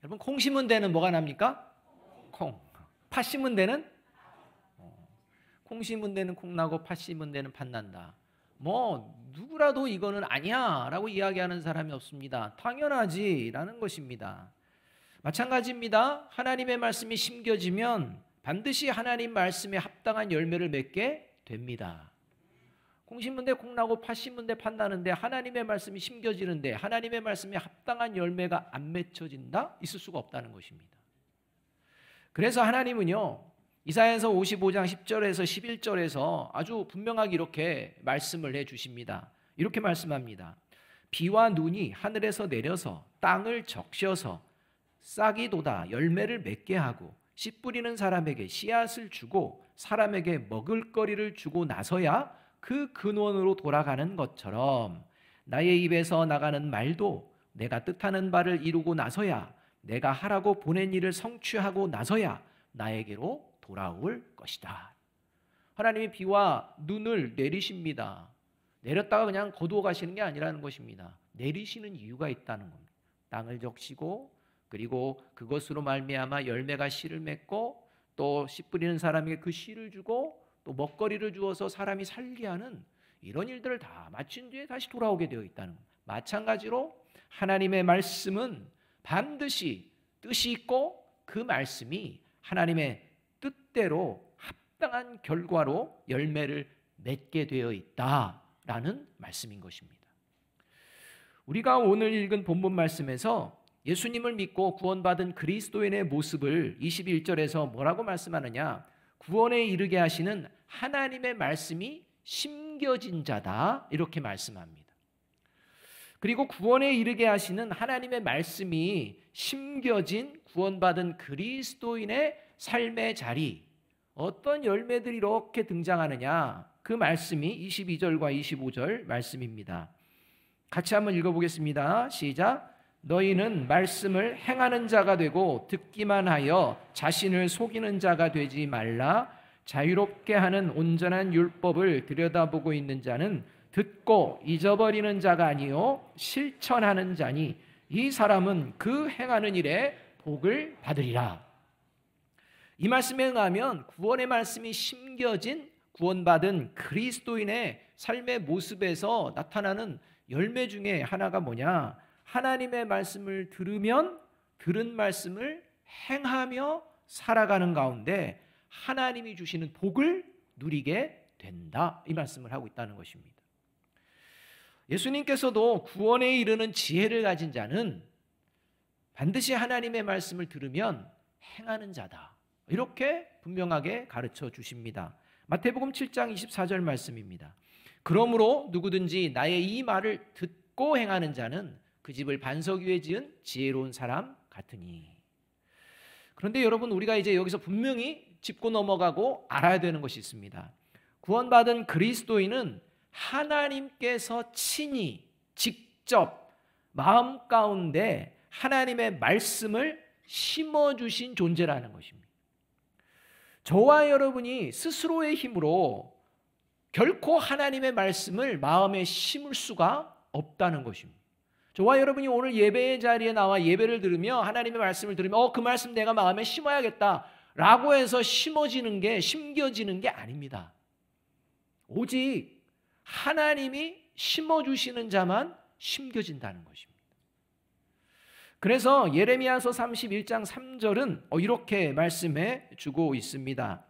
여러분, 콩 심은 데는 뭐가 납니까? 콩. 팥 심은 데는? 콩 심은 데는 콩 나고 팥 심은 데는 팥 난다. 뭐 누구라도 이거는 아니야 라고 이야기하는 사람이 없습니다. 당연하지 라는 것입니다. 마찬가지입니다. 하나님의 말씀이 심겨지면 반드시 하나님 말씀에 합당한 열매를 맺게 됩니다. 콩 심은 데 콩 나고 팥 심은 데 팥 나는데 하나님의 말씀이 심겨지는데 하나님의 말씀에 합당한 열매가 안 맺혀진다? 있을 수가 없다는 것입니다. 그래서 하나님은요, 이사야서 55장 10절에서 11절에서 아주 분명하게 이렇게 말씀을 해주십니다. 이렇게 말씀합니다. 비와 눈이 하늘에서 내려서 땅을 적셔서 싹이 돋아 열매를 맺게 하고 씨 뿌리는 사람에게 씨앗을 주고 사람에게 먹을거리를 주고 나서야 그 근원으로 돌아가는 것처럼 나의 입에서 나가는 말도 내가 뜻하는 바를 이루고 나서야 내가 하라고 보낸 일을 성취하고 나서야 나에게로 돌아올 것이다. 하나님이 비와 눈을 내리십니다. 내렸다가 그냥 거두어 가시는 게 아니라는 것입니다. 내리시는 이유가 있다는 겁니다. 땅을 적시고 그리고 그것으로 말미암아 열매가 씨를 맺고 또 씨 뿌리는 사람에게 그 씨를 주고 또 먹거리를 주어서 사람이 살게 하는 이런 일들을 다 마친 뒤에 다시 돌아오게 되어 있다는 겁니다. 마찬가지로 하나님의 말씀은 반드시 뜻이 있고 그 말씀이 하나님의 뜻대로 합당한 결과로 열매를 맺게 되어 있다라는 말씀인 것입니다. 우리가 오늘 읽은 본문 말씀에서 예수님을 믿고 구원받은 그리스도인의 모습을 21절에서 뭐라고 말씀하느냐? 구원에 이르게 하시는 하나님의 말씀이 심겨진 자다 이렇게 말씀합니다. 그리고 구원에 이르게 하시는 하나님의 말씀이 심겨진 구원받은 그리스도인의 삶의 자리, 어떤 열매들이 이렇게 등장하느냐? 그 말씀이 22절과 25절 말씀입니다. 같이 한번 읽어보겠습니다. 시작. 너희는 말씀을 행하는 자가 되고 듣기만 하여 자신을 속이는 자가 되지 말라. 자유롭게 하는 온전한 율법을 들여다보고 있는 자는 듣고 잊어버리는 자가 아니요 실천하는 자니 이 사람은 그 행하는 일에 복을 받으리라. 이 말씀에 의하면 구원의 말씀이 심겨진 구원받은 그리스도인의 삶의 모습에서 나타나는 열매 중에 하나가 뭐냐? 하나님의 말씀을 들으면 들은 말씀을 행하며 살아가는 가운데 하나님이 주시는 복을 누리게 된다. 이 말씀을 하고 있다는 것입니다. 예수님께서도 구원에 이르는 지혜를 가진 자는 반드시 하나님의 말씀을 들으면 행하는 자다. 이렇게 분명하게 가르쳐 주십니다. 마태복음 7장 24절 말씀입니다. 그러므로 누구든지 나의 이 말을 듣고 행하는 자는 그 집을 반석 위에 지은 지혜로운 사람 같으니. 그런데 여러분, 우리가 이제 여기서 분명히 짚고 넘어가고 알아야 되는 것이 있습니다. 구원받은 그리스도인은 하나님께서 친히 직접 마음 가운데 하나님의 말씀을 심어주신 존재라는 것입니다. 저와 여러분이 스스로의 힘으로 결코 하나님의 말씀을 마음에 심을 수가 없다는 것입니다. 저와 여러분이 오늘 예배의 자리에 나와 예배를 들으며 하나님의 말씀을 들으며 그 말씀 내가 마음에 심어야겠다 라고 해서 심어지는 게, 심겨지는 게 아닙니다. 오직 하나님이 심어주시는 자만 심겨진다는 것입니다. 그래서 예레미야서 31장 3절은 이렇게 말씀해 주고 있습니다.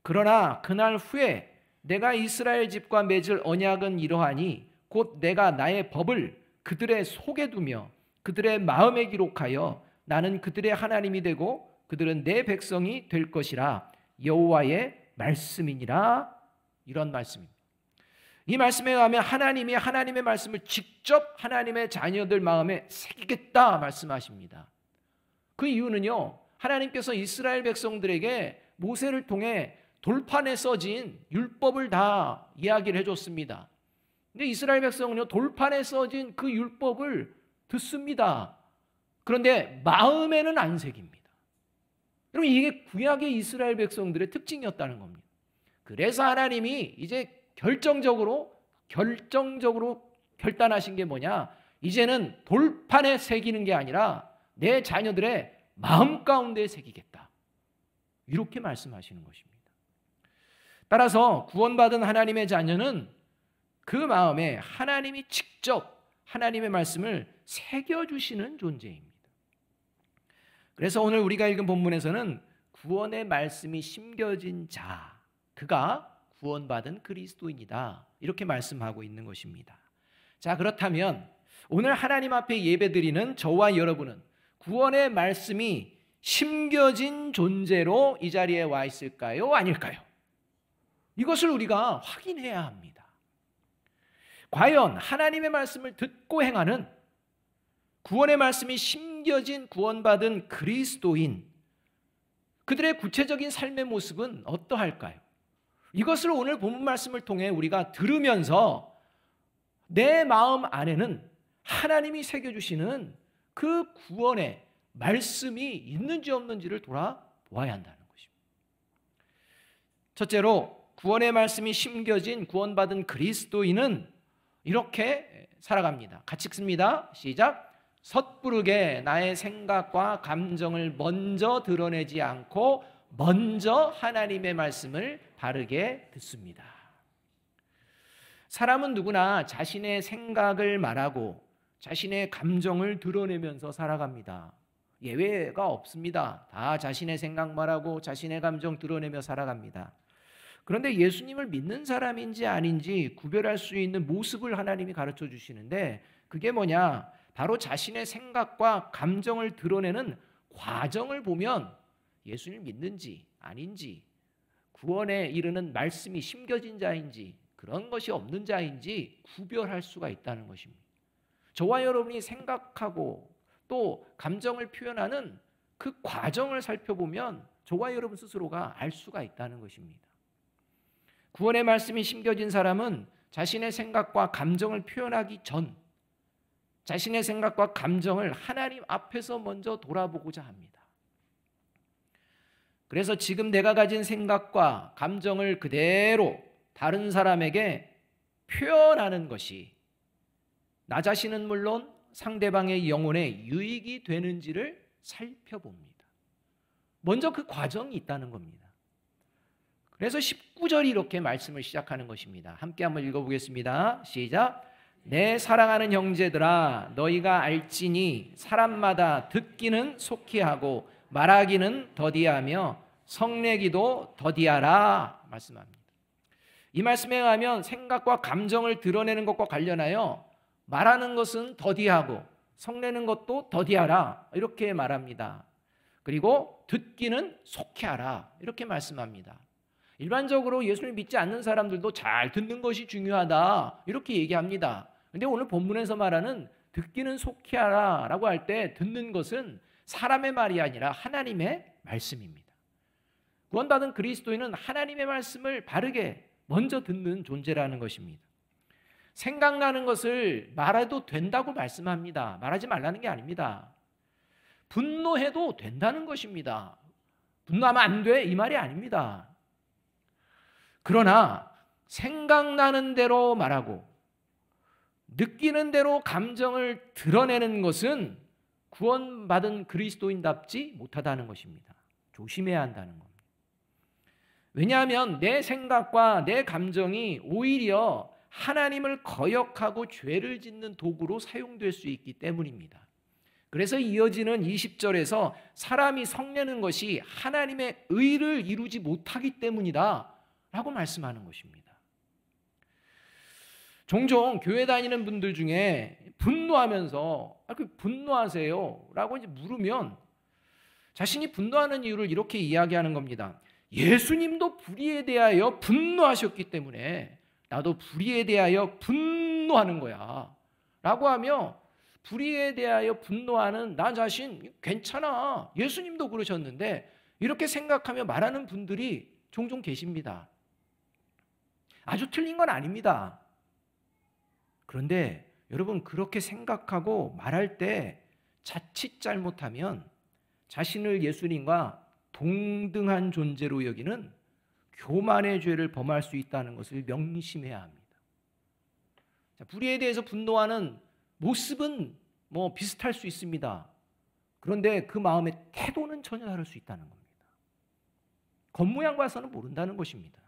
그러나 그날 후에 내가 이스라엘 집과 맺을 언약은 이러하니 곧 내가 나의 법을 그들의 속에 두며 그들의 마음에 기록하여 나는 그들의 하나님이 되고 그들은 내 백성이 될 것이라. 여호와의 말씀이니라. 이런 말씀입니다. 이 말씀에 의하면 하나님이 하나님의 말씀을 직접 하나님의 자녀들 마음에 새기겠다 말씀하십니다. 그 이유는요, 하나님께서 이스라엘 백성들에게 모세를 통해 돌판에 써진 율법을 다 이야기를 해줬습니다. 근데 이스라엘 백성은요, 돌판에 써진 그 율법을 듣습니다. 그런데 마음에는 안 새깁니다. 여러분, 이게 구약의 이스라엘 백성들의 특징이었다는 겁니다. 그래서 하나님이 이제 결정적으로 결단하신 게 뭐냐? 이제는 돌판에 새기는 게 아니라 내 자녀들의 마음 가운데 새기겠다. 이렇게 말씀하시는 것입니다. 따라서 구원받은 하나님의 자녀는 그 마음에 하나님이 직접 하나님의 말씀을 새겨주시는 존재입니다. 그래서 오늘 우리가 읽은 본문에서는 구원의 말씀이 심겨진 자, 그가 구원받은 그리스도인이다, 이렇게 말씀하고 있는 것입니다. 자, 그렇다면 오늘 하나님 앞에 예배드리는 저와 여러분은 구원의 말씀이 심겨진 존재로 이 자리에 와 있을까요? 아닐까요? 이것을 우리가 확인해야 합니다. 과연 하나님의 말씀을 듣고 행하는, 구원의 말씀이 심겨진 구원받은 그리스도인, 그들의 구체적인 삶의 모습은 어떠할까요? 이것을 오늘 본문 말씀을 통해 우리가 들으면서 내 마음 안에는 하나님이 새겨주시는 그 구원의 말씀이 있는지 없는지를 돌아보아야 한다는 것입니다. 첫째로, 구원의 말씀이 심겨진 구원받은 그리스도인은 이렇게 살아갑니다. 같이 읽습니다. 시작. 섣부르게 나의 생각과 감정을 먼저 드러내지 않고 먼저 하나님의 말씀을 바르게 듣습니다. 사람은 누구나 자신의 생각을 말하고 자신의 감정을 드러내면서 살아갑니다. 예외가 없습니다. 다 자신의 생각 말하고 자신의 감정 드러내며 살아갑니다. 그런데 예수님을 믿는 사람인지 아닌지 구별할 수 있는 모습을 하나님이 가르쳐 주시는데, 그게 뭐냐? 바로 자신의 생각과 감정을 드러내는 과정을 보면 예수님을 믿는지 아닌지, 구원에 이르는 말씀이 심겨진 자인지 그런 것이 없는 자인지 구별할 수가 있다는 것입니다. 저와 여러분이 생각하고 또 감정을 표현하는 그 과정을 살펴보면 저와 여러분 스스로가 알 수가 있다는 것입니다. 구원의 말씀이 심겨진 사람은 자신의 생각과 감정을 표현하기 전 자신의 생각과 감정을 하나님 앞에서 먼저 돌아보고자 합니다. 그래서 지금 내가 가진 생각과 감정을 그대로 다른 사람에게 표현하는 것이 나 자신은 물론 상대방의 영혼에 유익이 되는지를 살펴봅니다. 먼저 그 과정이 있다는 겁니다. 그래서 19절이 이렇게 말씀을 시작하는 것입니다. 함께 한번 읽어보겠습니다. 시작. 내 사랑하는 형제들아, 너희가 알지니 사람마다 듣기는 속히 하고 말하기는 더디하며 성내기도 더디하라 말씀합니다. 이 말씀에 의하면 생각과 감정을 드러내는 것과 관련하여 말하는 것은 더디하고 성내는 것도 더디하라 이렇게 말합니다. 그리고 듣기는 속히 하라 이렇게 말씀합니다. 일반적으로 예수를 믿지 않는 사람들도 잘 듣는 것이 중요하다 이렇게 얘기합니다. 그런데 오늘 본문에서 말하는 듣기는 속히 하라 라고 할 때 듣는 것은 사람의 말이 아니라 하나님의 말씀입니다. 구원받은 그리스도인은 하나님의 말씀을 바르게 먼저 듣는 존재라는 것입니다. 생각나는 것을 말해도 된다고 말씀합니다. 말하지 말라는 게 아닙니다. 분노해도 된다는 것입니다. 분노하면 안 돼 이 말이 아닙니다. 그러나 생각나는 대로 말하고 느끼는 대로 감정을 드러내는 것은 구원받은 그리스도인답지 못하다는 것입니다. 조심해야 한다는 겁니다. 왜냐하면 내 생각과 내 감정이 오히려 하나님을 거역하고 죄를 짓는 도구로 사용될 수 있기 때문입니다. 그래서 이어지는 20절에서 사람이 성내는 것이 하나님의 의를 이루지 못하기 때문이다 라고 말씀하는 것입니다. 종종 교회 다니는 분들 중에 분노하면서 분노하세요 라고 이제 물으면 자신이 분노하는 이유를 이렇게 이야기하는 겁니다. 예수님도 불의에 대하여 분노하셨기 때문에 나도 불의에 대하여 분노하는 거야 라고 하며 불의에 대하여 분노하는 나 자신 괜찮아 예수님도 그러셨는데 이렇게 생각하며 말하는 분들이 종종 계십니다. 아주 틀린 건 아닙니다. 그런데 여러분 그렇게 생각하고 말할 때 자칫 잘못하면 자신을 예수님과 동등한 존재로 여기는 교만의 죄를 범할 수 있다는 것을 명심해야 합니다. 불의에 대해서 분노하는 모습은 비슷할 수 있습니다. 그런데 그 마음의 태도는 전혀 다를 수 있다는 겁니다. 겉모양 봐서는 모른다는 것입니다.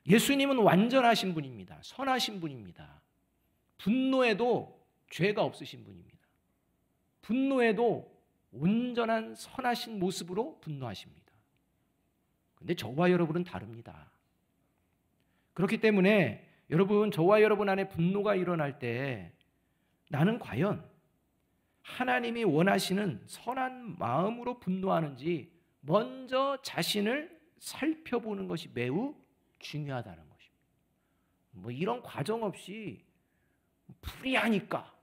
예수님은 완전하신 분입니다. 선하신 분입니다. 분노에도 죄가 없으신 분입니다. 분노에도 온전한 선하신 모습으로 분노하십니다. 그런데 저와 여러분은 다릅니다. 그렇기 때문에 여러분, 저와 여러분 안에 분노가 일어날 때 나는 과연 하나님이 원하시는 선한 마음으로 분노하는지 먼저 자신을 살펴보는 것이 매우 중요하다는 것입니다. 뭐 이런 과정 없이 불의하니까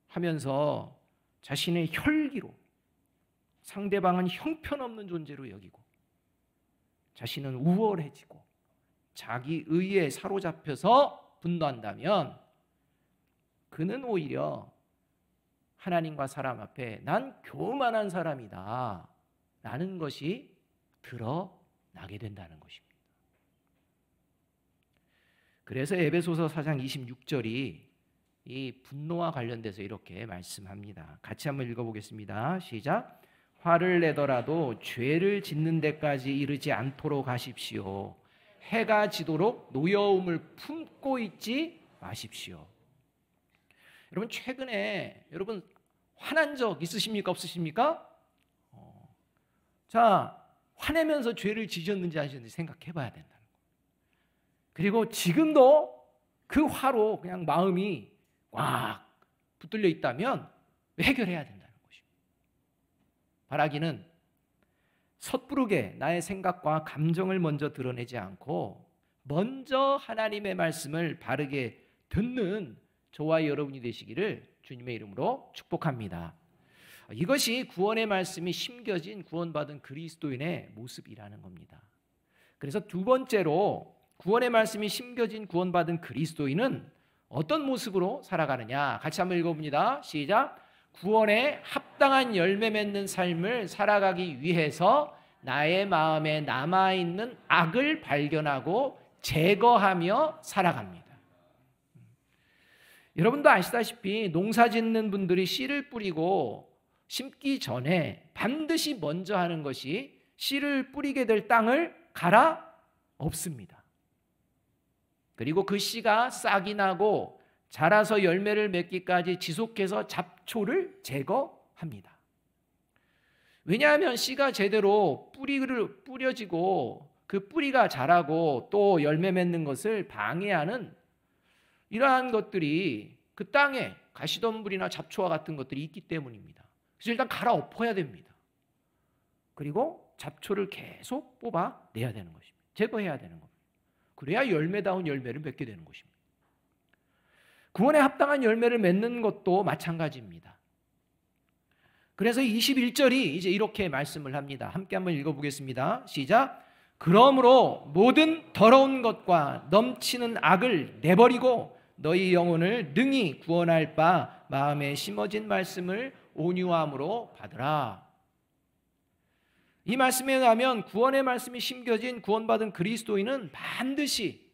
하면서 자신의 혈기로 상대방은 형편없는 존재로 여기고 자신은 우월해지고 자기 의에 사로잡혀서 분노한다면 그는 오히려 하나님과 사람 앞에 난 교만한 사람이다 라는 것이 드러나게 된다는 것입니다. 그래서 에베소서 4장 26절이 이 분노와 관련돼서 이렇게 말씀합니다. 같이 한번 읽어보겠습니다. 시작. 화를 내더라도 죄를 짓는 데까지 이르지 않도록 하십시오. 해가 지도록 노여움을 품고 있지 마십시오. 여러분, 최근에 여러분 화난 적 있으십니까? 없으십니까? 자, 화내면서 죄를 지셨는지 안 지셨는지 생각해 봐야 된다는 거예요. 그리고 지금도 그 화로 그냥 마음이 꽉 붙들려 있다면 해결해야 된다는 것입니다. 바라기는 섣부르게 나의 생각과 감정을 먼저 드러내지 않고 먼저 하나님의 말씀을 바르게 듣는 저와 여러분이 되시기를 주님의 이름으로 축복합니다. 이것이 구원의 말씀이 심겨진 구원받은 그리스도인의 모습이라는 겁니다. 그래서 두 번째로 구원의 말씀이 심겨진 구원받은 그리스도인은 어떤 모습으로 살아가느냐, 같이 한번 읽어봅니다. 시작. 구원에 합당한 열매 맺는 삶을 살아가기 위해서 나의 마음에 남아있는 악을 발견하고 제거하며 살아갑니다. 여러분도 아시다시피 농사 짓는 분들이 씨를 뿌리고 심기 전에 반드시 먼저 하는 것이 씨를 뿌리게 될 땅을 갈아엎습니다. 그리고 그 씨가 싹이 나고 자라서 열매를 맺기까지 지속해서 잡초를 제거합니다. 왜냐하면 씨가 제대로 뿌리를 뿌려지고 그 뿌리가 자라고 또 열매 맺는 것을 방해하는 이러한 것들이 그 땅에 가시덤불이나 잡초와 같은 것들이 있기 때문입니다. 그래서 일단 갈아엎어야 됩니다. 그리고 잡초를 계속 뽑아내야 되는 것입니다. 제거해야 되는 겁니다. 그래야 열매다운 열매를 맺게 되는 것입니다. 구원에 합당한 열매를 맺는 것도 마찬가지입니다. 그래서 21절이 이제 이렇게 말씀을 합니다. 함께 한번 읽어보겠습니다. 시작. 그러므로 모든 더러운 것과 넘치는 악을 내버리고 너희 영혼을 능히 구원할 바 마음에 심어진 말씀을 온유함으로 받으라. 이 말씀에 의하면 구원의 말씀이 심겨진 구원받은 그리스도인은 반드시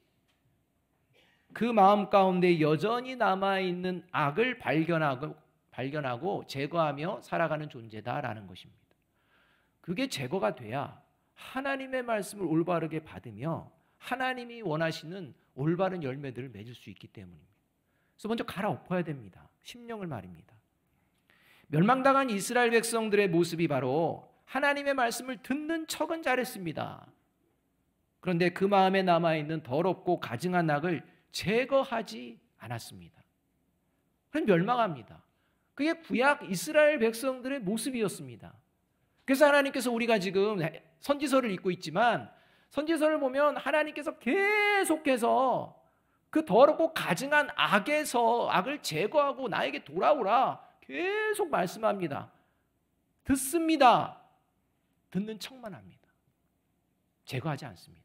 그 마음 가운데 여전히 남아있는 악을 발견하고 제거하며 살아가는 존재다라는 것입니다. 그게 제거가 돼야 하나님의 말씀을 올바르게 받으며 하나님이 원하시는 올바른 열매들을 맺을 수 있기 때문입니다. 그래서 먼저 갈아엎어야 됩니다. 심령을 말입니다. 멸망당한 이스라엘 백성들의 모습이 바로 하나님의 말씀을 듣는 척은 잘했습니다. 그런데 그 마음에 남아있는 더럽고 가증한 악을 제거하지 않았습니다. 그럼 멸망합니다. 그게 구약 이스라엘 백성들의 모습이었습니다. 그래서 하나님께서 우리가 지금 선지서를 읽고 있지만 선지서를 보면 하나님께서 계속해서 그 더럽고 가증한 악에서 악을 제거하고 나에게 돌아오라 계속 말씀합니다. 듣습니다. 듣는 척만 합니다. 제거하지 않습니다.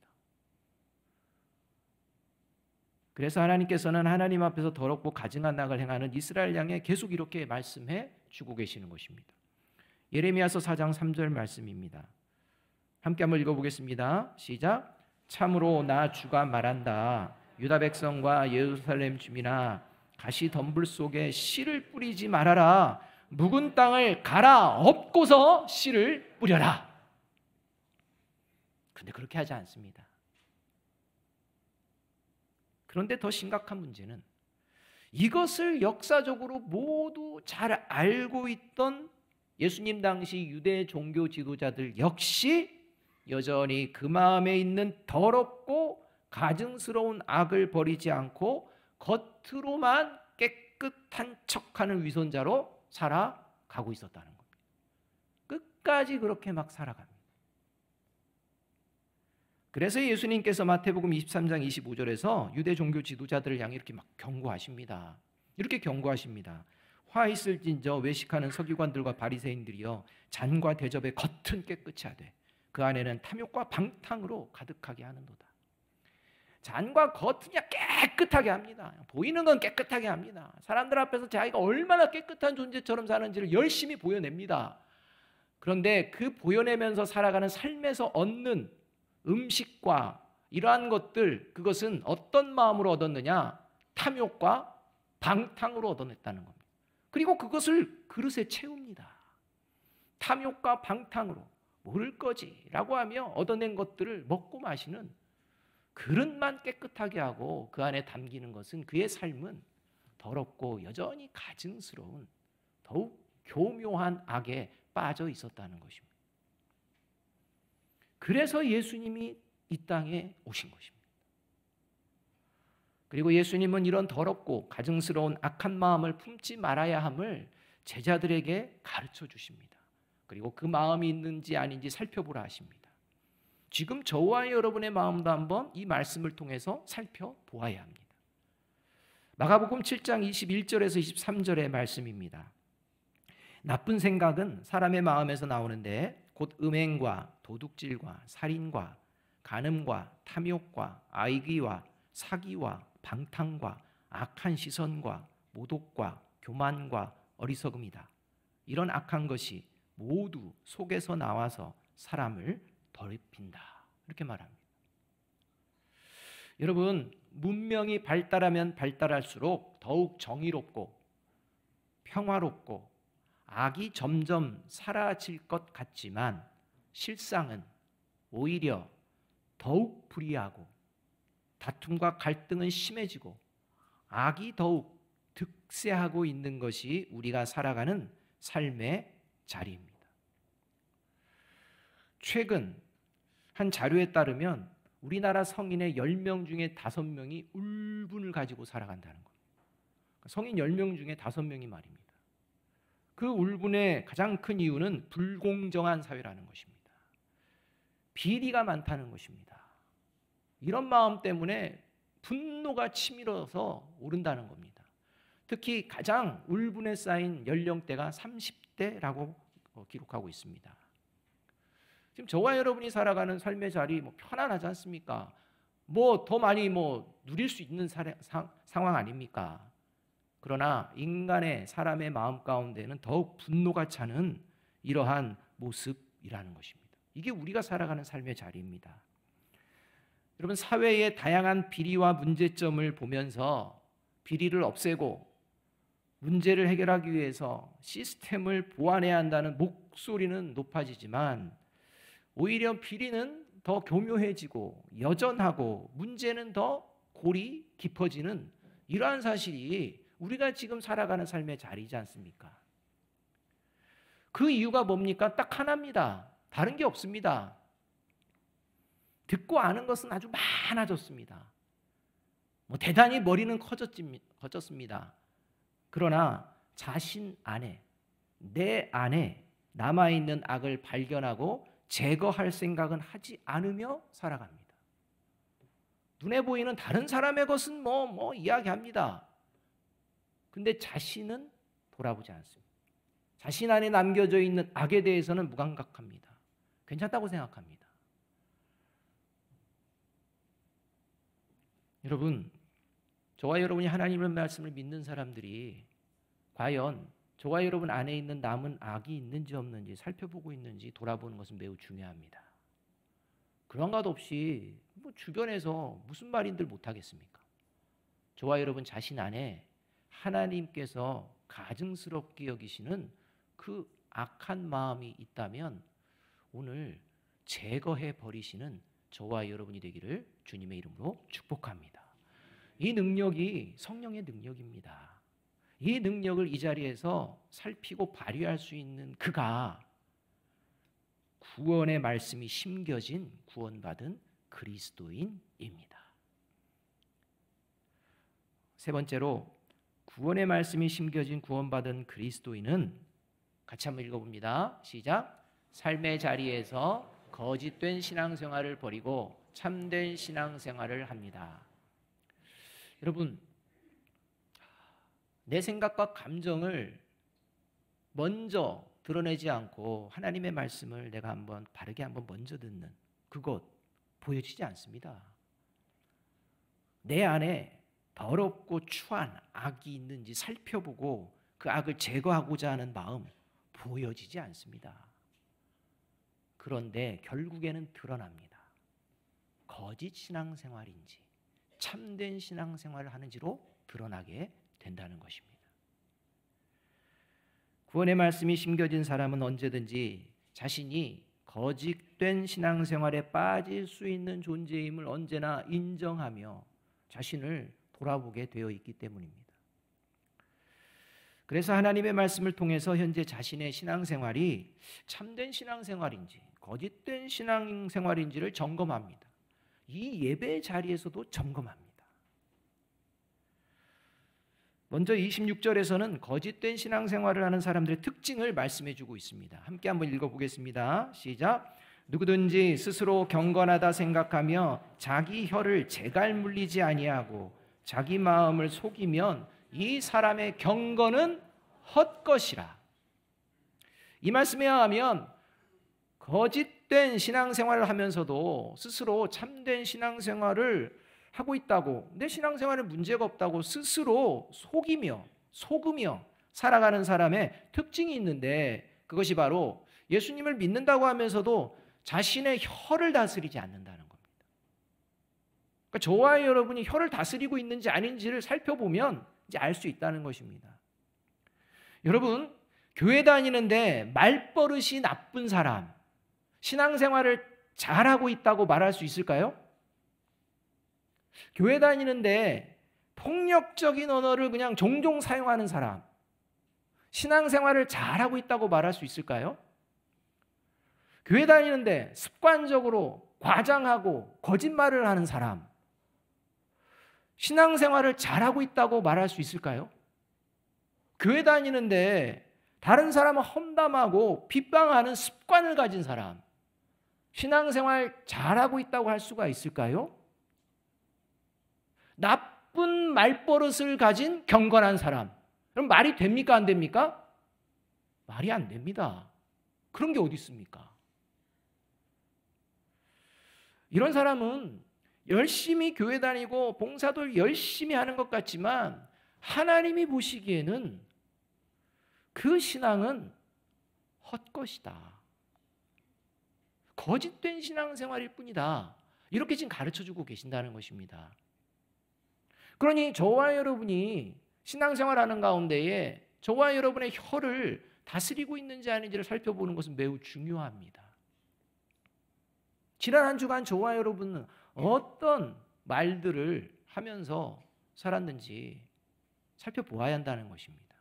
그래서 하나님께서는 하나님 앞에서 더럽고 가증한 악을 행하는 이스라엘 향해 계속 이렇게 말씀해 주고 계시는 것입니다. 예레미야서 4장 3절 말씀입니다. 함께 한번 읽어보겠습니다. 시작. 참으로 나 주가 말한다. 유다 백성과 예루살렘 주민아, 가시 덤불 속에 씨를 뿌리지 말아라. 묵은 땅을 갈아엎고서 씨를 뿌려라. 그런데 그렇게 하지 않습니다. 그런데 더 심각한 문제는 이것을 역사적으로 모두 잘 알고 있던 예수님 당시 유대 종교 지도자들 역시 여전히 그 마음에 있는 더럽고 가증스러운 악을 버리지 않고 겉으로만 깨끗한 척하는 위선자로 살아가고 있었다는 겁니다. 끝까지 그렇게 막 살아갑니다. 그래서 예수님께서 마태복음 23장 25절에서 유대 종교 지도자들을 향해 이렇게 막 경고하십니다. 이렇게 경고하십니다. 화 있을진저 외식하는 서기관들과 바리새인들이여, 잔과 대접의 겉은 깨끗이 하되 그 안에는 탐욕과 방탕으로 가득하게 하는도다. 잔과 겉은 그냥 깨끗하게 합니다. 보이는 건 깨끗하게 합니다. 사람들 앞에서 자기가 얼마나 깨끗한 존재처럼 사는지를 열심히 보여냅니다. 그런데 그 보여내면서 살아가는 삶에서 얻는 음식과 이러한 것들, 그것은 어떤 마음으로 얻었느냐? 탐욕과 방탕으로 얻어냈다는 겁니다. 그리고 그것을 그릇에 채웁니다. 탐욕과 방탕으로 모를 거지 라고 하며 얻어낸 것들을 먹고 마시는, 그릇만 깨끗하게 하고 그 안에 담기는 것은, 그의 삶은 더럽고 여전히 가증스러운 더욱 교묘한 악에 빠져 있었다는 것입니다. 그래서 예수님이 이 땅에 오신 것입니다. 그리고 예수님은 이런 더럽고 가증스러운 악한 마음을 품지 말아야 함을 제자들에게 가르쳐 주십니다. 그리고 그 마음이 있는지 아닌지 살펴보라 하십니다. 지금 저와 여러분의 마음도 한번 이 말씀을 통해서 살펴보아야 합니다. 마가복음 7장 21절에서 23절의 말씀입니다. 나쁜 생각은 사람의 마음에서 나오는데 곧 음행과 도둑질과 살인과 간음과 탐욕과 아이기와 사기와 방탕과 악한 시선과 모독과 교만과 어리석음이다. 이런 악한 것이 모두 속에서 나와서 사람을 더럽힌다. 이렇게 말합니다. 여러분, 문명이 발달하면 발달할수록 더욱 정의롭고 평화롭고 악이 점점 사라질 것 같지만 실상은 오히려 더욱 불의하고 다툼과 갈등은 심해지고 악이 더욱 득세하고 있는 것이 우리가 살아가는 삶의 자리입니다. 최근 한 자료에 따르면 우리나라 성인의 10명 중에 5명이 울분을 가지고 살아간다는 겁니다. 성인 10명 중에 5명이 말입니다. 그 울분의 가장 큰 이유는 불공정한 사회라는 것입니다. 비리가 많다는 것입니다. 이런 마음 때문에 분노가 치밀어서 오른다는 겁니다. 특히 가장 울분에 쌓인 연령대가 30대라고 기록하고 있습니다. 지금 저와 여러분이 살아가는 삶의 자리 편안하지 않습니까? 더 많이 누릴 수 있는 상황 아닙니까? 그러나 인간의 사람의 마음 가운데는 더욱 분노가 차는 이러한 모습이라는 것입니다. 이게 우리가 살아가는 삶의 자리입니다. 여러분, 사회의 다양한 비리와 문제점을 보면서 비리를 없애고 문제를 해결하기 위해서 시스템을 보완해야 한다는 목소리는 높아지지만 오히려 비리는 더 교묘해지고 여전하고 문제는 더 골이 깊어지는 이러한 사실이 우리가 지금 살아가는 삶의 자리이지 않습니까? 그 이유가 뭡니까? 딱 하나입니다. 다른 게 없습니다. 듣고 아는 것은 아주 많아졌습니다. 대단히 머리는 커졌습니다. 그러나 자신 안에, 내 안에 남아있는 악을 발견하고 제거할 생각은 하지 않으며 살아갑니다. 눈에 보이는 다른 사람의 것은 이야기합니다. 근데 자신은 돌아보지 않습니다. 자신 안에 남겨져 있는 악에 대해서는 무감각합니다. 괜찮다고 생각합니다. 여러분, 저와 여러분이 하나님의 말씀을 믿는 사람들이 과연 저와 여러분 안에 있는 남은 악이 있는지 없는지 살펴보고 있는지 돌아보는 것은 매우 중요합니다. 그런 것 없이 주변에서 무슨 말인들 못하겠습니까? 저와 여러분 자신 안에 하나님께서 가증스럽게 여기시는 그 악한 마음이 있다면 오늘 제거해 버리시는 저와 여러분이 되기를 주님의 이름으로 축복합니다. 이 능력이 성령의 능력입니다. 이 능력을 이 자리에서 살피고 발휘할 수 있는 그가 구원의 말씀이 심겨진 구원받은 그리스도인입니다. 세 번째로 구원의 말씀이 심겨진 구원받은 그리스도인은 같이 한번 읽어봅니다. 시작. 삶의 자리에서 거짓된 신앙생활을 버리고 참된 신앙생활을 합니다. 여러분, 내 생각과 감정을 먼저 드러내지 않고 하나님의 말씀을 내가 한번 바르게 한번 먼저 듣는 그것 보여지지 않습니다. 내 안에 더럽고 추한 악이 있는지 살펴보고 그 악을 제거하고자 하는 마음 보여지지 않습니다. 그런데 결국에는 드러납니다. 거짓 신앙생활인지 참된 신앙생활을 하는지로 드러나게 된다는 것입니다. 구원의 말씀이 심겨진 사람은 언제든지 자신이 거짓된 신앙생활에 빠질 수 있는 존재임을 언제나 인정하며 자신을 돌아보게 되어 있기 때문입니다. 그래서 하나님의 말씀을 통해서 현재 자신의 신앙생활이 참된 신앙생활인지 거짓된 신앙생활인지를 점검합니다. 이 예배 자리에서도 점검합니다. 먼저 26절에서는 거짓된 신앙생활을 하는 사람들의 특징을 말씀해 주고 있습니다. 함께 한번 읽어보겠습니다. 시작. 누구든지 스스로 경건하다 생각하며 자기 혀를 재갈 물리지 아니하고 자기 마음을 속이면 이 사람의 경건은 헛것이라. 이 말씀에 의하면 거짓된 신앙생활을 하면서도 스스로 참된 신앙생활을 하고 있다고, 내 신앙생활에 문제가 없다고 스스로 속으며 살아가는 사람의 특징이 있는데 그것이 바로 예수님을 믿는다고 하면서도 자신의 혀를 다스리지 않는다는 겁니다. 그러니까 저와 여러분이 혀를 다스리고 있는지 아닌지를 살펴보면 이제 알 수 있다는 것입니다. 여러분, 교회 다니는데 말버릇이 나쁜 사람, 신앙생활을 잘하고 있다고 말할 수 있을까요? 교회 다니는데 폭력적인 언어를 그냥 종종 사용하는 사람, 신앙생활을 잘하고 있다고 말할 수 있을까요? 교회 다니는데 습관적으로 과장하고 거짓말을 하는 사람, 신앙생활을 잘하고 있다고 말할 수 있을까요? 교회 다니는데 다른 사람을 험담하고 빗방하는 습관을 가진 사람, 신앙생활 잘하고 있다고 할 수가 있을까요? 나쁜 말버릇을 가진 경건한 사람, 그럼 말이 됩니까? 안 됩니까? 말이 안 됩니다. 그런 게 어디 있습니까? 이런 사람은 열심히 교회 다니고 봉사도 열심히 하는 것 같지만 하나님이 보시기에는 그 신앙은 헛것이다. 거짓된 신앙생활일 뿐이다. 이렇게 지금 가르쳐주고 계신다는 것입니다. 그러니 저와 여러분이 신앙생활하는 가운데에 저와 여러분의 혀를 다스리고 있는지 아닌지를 살펴보는 것은 매우 중요합니다. 지난 한 주간 저와 여러분은 어떤 말들을 하면서 살았는지 살펴보아야 한다는 것입니다.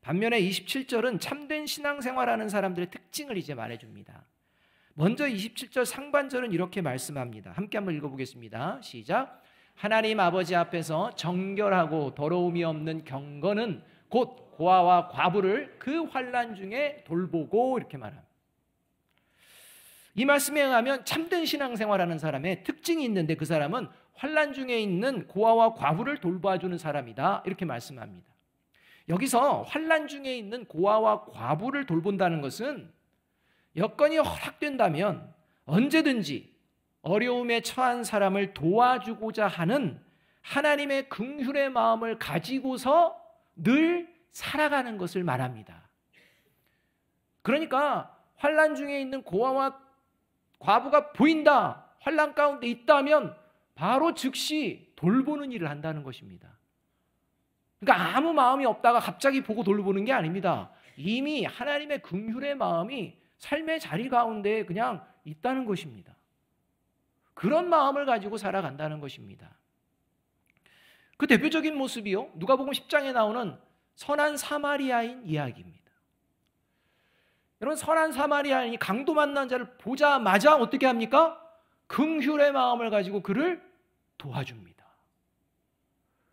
반면에 27절은 참된 신앙생활하는 사람들의 특징을 이제 말해줍니다. 먼저 27절 상반절은 이렇게 말씀합니다. 함께 한번 읽어보겠습니다. 시작. 하나님 아버지 앞에서 정결하고 더러움이 없는 경건은 곧 고아와 과부를 그 환난 중에 돌보고, 이렇게 말합니다. 이 말씀에 의하면 참된 신앙생활하는 사람의 특징이 있는데 그 사람은 환난 중에 있는 고아와 과부를 돌봐주는 사람이다, 이렇게 말씀합니다. 여기서 환난 중에 있는 고아와 과부를 돌본다는 것은 여건이 허락된다면 언제든지 어려움에 처한 사람을 도와주고자 하는 하나님의 긍휼의 마음을 가지고서 늘 살아가는 것을 말합니다. 그러니까 환난 중에 있는 고아와 과부가 보인다, 환난 가운데 있다면 바로 즉시 돌보는 일을 한다는 것입니다. 그러니까 아무 마음이 없다가 갑자기 보고 돌보는 게 아닙니다. 이미 하나님의 긍휼의 마음이 삶의 자리 가운데 그냥 있다는 것입니다. 그런 마음을 가지고 살아간다는 것입니다. 그 대표적인 모습이요, 누가복음 10장에 나오는 선한 사마리아인 이야기입니다. 여러분, 선한 사마리아인이 강도 만난 자를 보자마자 어떻게 합니까? 긍휼의 마음을 가지고 그를 도와줍니다.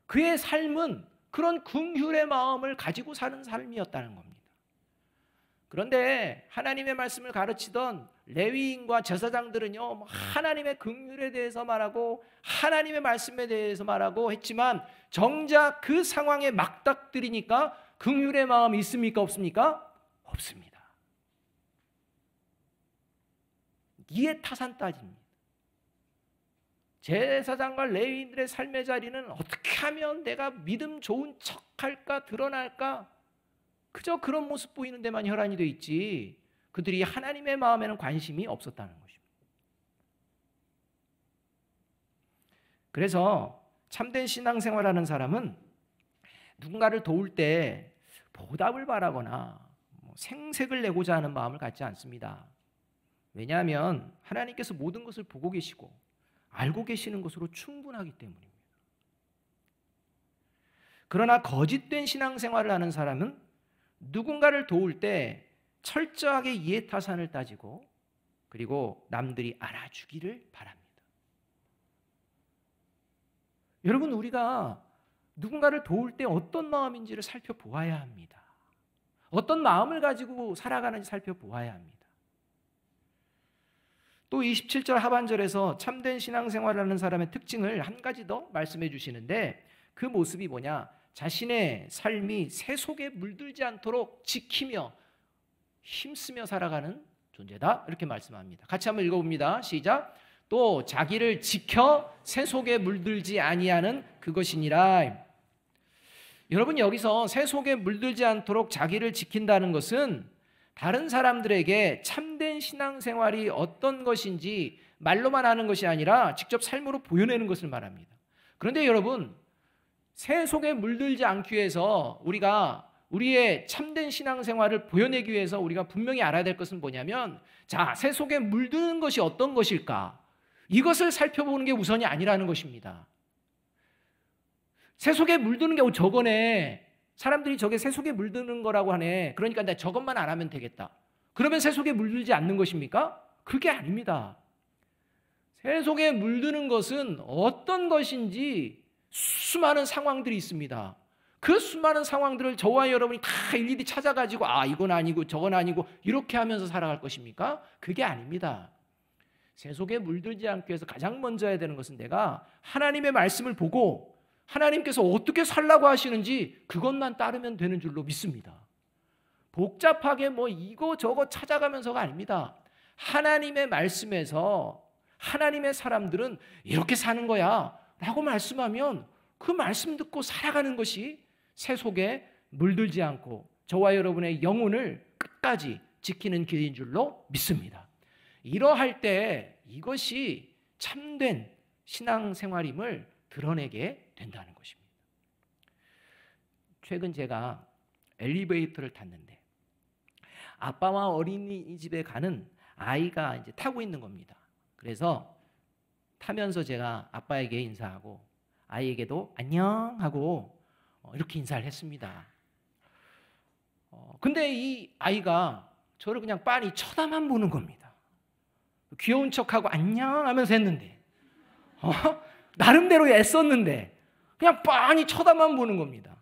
그의 삶은 그런 긍휼의 마음을 가지고 사는 삶이었다는 겁니다. 그런데 하나님의 말씀을 가르치던 레위인과 제사장들은요, 하나님의 긍휼에 대해서 말하고 하나님의 말씀에 대해서 말하고 했지만 정작 그 상황에 막닥들이니까 긍휼의 마음이 있습니까? 없습니까? 없습니다. 이해타산 따집니다. 제사장과 레위인들의 삶의 자리는 어떻게 하면 내가 믿음 좋은 척할까, 드러날까, 그저 그런 모습 보이는 데만 혈안이 돼 있지 그들이 하나님의 마음에는 관심이 없었다는 것입니다. 그래서 참된 신앙생활하는 사람은 누군가를 도울 때 보답을 바라거나 생색을 내고자 하는 마음을 갖지 않습니다. 왜냐하면 하나님께서 모든 것을 보고 계시고 알고 계시는 것으로 충분하기 때문입니다. 그러나 거짓된 신앙생활을 하는 사람은 누군가를 도울 때 철저하게 이해타산을 따지고 그리고 남들이 알아주기를 바랍니다. 여러분, 우리가 누군가를 도울 때 어떤 마음인지를 살펴보아야 합니다. 어떤 마음을 가지고 살아가는지 살펴보아야 합니다. 또 27절 하반절에서 참된 신앙생활을 하는 사람의 특징을 한 가지 더 말씀해 주시는데 그 모습이 뭐냐? 자신의 삶이 새 속에 물들지 않도록 지키며 힘쓰며 살아가는 존재다, 이렇게 말씀합니다. 같이 한번 읽어봅니다. 시작. 또 자기를 지켜 새 속에 물들지 아니하는 그것이니라. 여러분, 여기서 새 속에 물들지 않도록 자기를 지킨다는 것은 다른 사람들에게 참된 신앙생활이 어떤 것인지 말로만 하는 것이 아니라 직접 삶으로 보여내는 것을 말합니다. 그런데 여러분, 새 속에 물들지 않기 위해서 우리가 우리의 참된 신앙생활을 보여내기 위해서 우리가 분명히 알아야 될 것은 뭐냐면, 자, 새 속에 물드는 것이 어떤 것일까? 이것을 살펴보는 게 우선이 아니라는 것입니다. 새 속에 물드는 게 저거네. 사람들이 저게 새 속에 물드는 거라고 하네. 그러니까 내가 저것만 안 하면 되겠다. 그러면 새 속에 물들지 않는 것입니까? 그게 아닙니다. 새 속에 물드는 것은 어떤 것인지 수많은 상황들이 있습니다. 그 수많은 상황들을 저와 여러분이 다 일일이 찾아가지고 이건 아니고 저건 아니고 이렇게 하면서 살아갈 것입니까? 그게 아닙니다. 새 속에 물들지 않기 위해서 가장 먼저 해야 되는 것은 내가 하나님의 말씀을 보고 하나님께서 어떻게 살라고 하시는지 그것만 따르면 되는 줄로 믿습니다. 복잡하게 이거 저거 찾아가면서가 아닙니다. 하나님의 말씀에서 하나님의 사람들은 이렇게 사는 거야 라고 말씀하면 그 말씀 듣고 살아가는 것이 새 속에 물들지 않고 저와 여러분의 영혼을 끝까지 지키는 길인 줄로 믿습니다. 이러할 때 이것이 참된 신앙생활임을 드러내게 된다는 것입니다. 최근 제가 엘리베이터를 탔는데 아빠와 어린이집에 가는 아이가 이제 타고 있는 겁니다. 그래서 타면서 제가 아빠에게 인사하고 아이에게도 안녕 하고 이렇게 인사를 했습니다. 근데 이 아이가 저를 그냥 빤히 쳐다만 보는 겁니다. 귀여운 척하고 안녕 하면서 했는데 나름대로 애썼는데 그냥 빤히 쳐다만 보는 겁니다.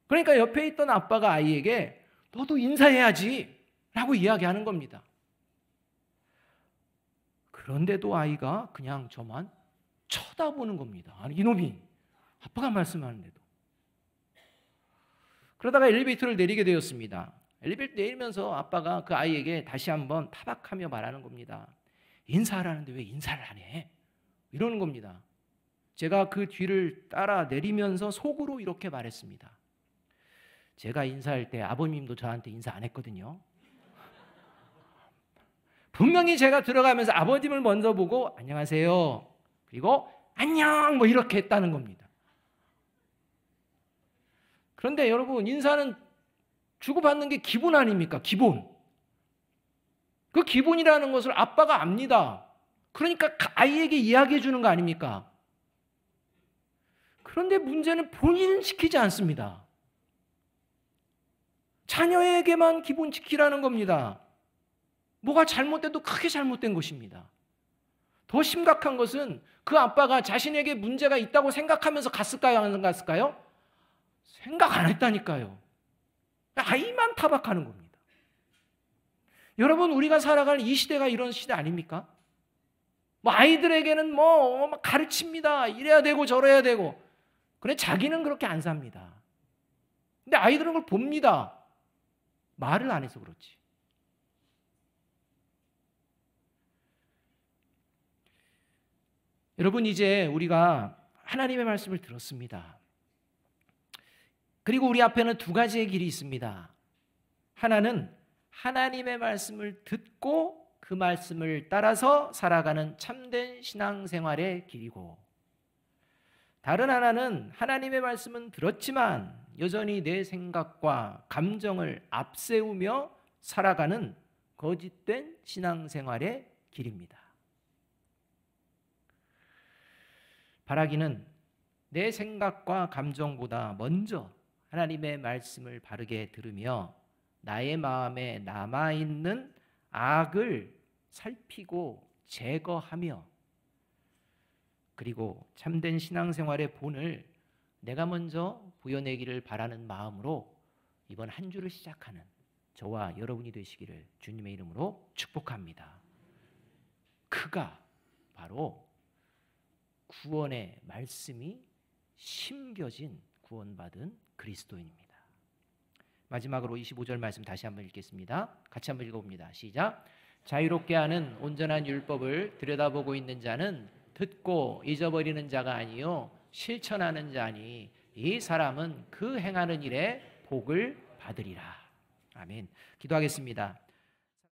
그러니까 옆에 있던 아빠가 아이에게 너도 인사해야지 라고 이야기하는 겁니다. 그런데도 아이가 그냥 저만 쳐다보는 겁니다. 아니, 이놈이 아빠가 말씀하는데도. 그러다가 엘리베이터를 내리게 되었습니다. 엘리베이터 내리면서 아빠가 그 아이에게 다시 한번 타박하며 말하는 겁니다. 인사하라는데 왜 인사를 안 해? 이러는 겁니다. 제가 그 뒤를 따라 내리면서 속으로 이렇게 말했습니다. 제가 인사할 때 아버님도 저한테 인사 안 했거든요. 분명히 제가 들어가면서 아버님을 먼저 보고 안녕하세요. 그리고 안녕 이렇게 했다는 겁니다. 그런데 여러분, 인사는 주고받는 게 기본 아닙니까? 기본. 그 기본이라는 것을 아빠가 압니다. 그러니까 아이에게 이야기해 주는 거 아닙니까? 그런데 문제는 본인은 지키지 않습니다. 자녀에게만 기본 지키라는 겁니다. 뭐가 잘못돼도 크게 잘못된 것입니다. 더 심각한 것은 그 아빠가 자신에게 문제가 있다고 생각하면서 갔을까요? 안 갔을까요? 생각 안 했다니까요. 아이만 타박하는 겁니다. 여러분, 우리가 살아갈 이 시대가 이런 시대 아닙니까? 뭐 아이들에게는 뭐 가르칩니다. 이래야 되고 저래야 되고. 그래, 자기는 그렇게 안 삽니다. 근데 아이들은 그걸 봅니다. 말을 안 해서 그렇지. 여러분, 이제 우리가 하나님의 말씀을 들었습니다. 그리고 우리 앞에는 두 가지의 길이 있습니다. 하나는 하나님의 말씀을 듣고 그 말씀을 따라서 살아가는 참된 신앙생활의 길이고, 다른 하나는 하나님의 말씀은 들었지만 여전히 내 생각과 감정을 앞세우며 살아가는 거짓된 신앙생활의 길입니다. 바라기는 내 생각과 감정보다 먼저 하나님의 말씀을 바르게 들으며 나의 마음에 남아있는 악을 살피고 제거하며, 그리고 참된 신앙생활의 본을 내가 먼저 부여내기를 바라는 마음으로 이번 한 주를 시작하는 저와 여러분이 되시기를 주님의 이름으로 축복합니다. 그가 바로 구원의 말씀이 심겨진 구원받은 그리스도인입니다. 마지막으로 25절 말씀 다시 한번 읽겠습니다. 같이 한번 읽어봅니다. 시작. 자유롭게 하는 온전한 율법을 들여다보고 있는 자는 듣고 잊어버리는 자가 아니요 실천하는 자니 이 사람은 그 행하는 일에 복을 받으리라. 아멘. 기도하겠습니다.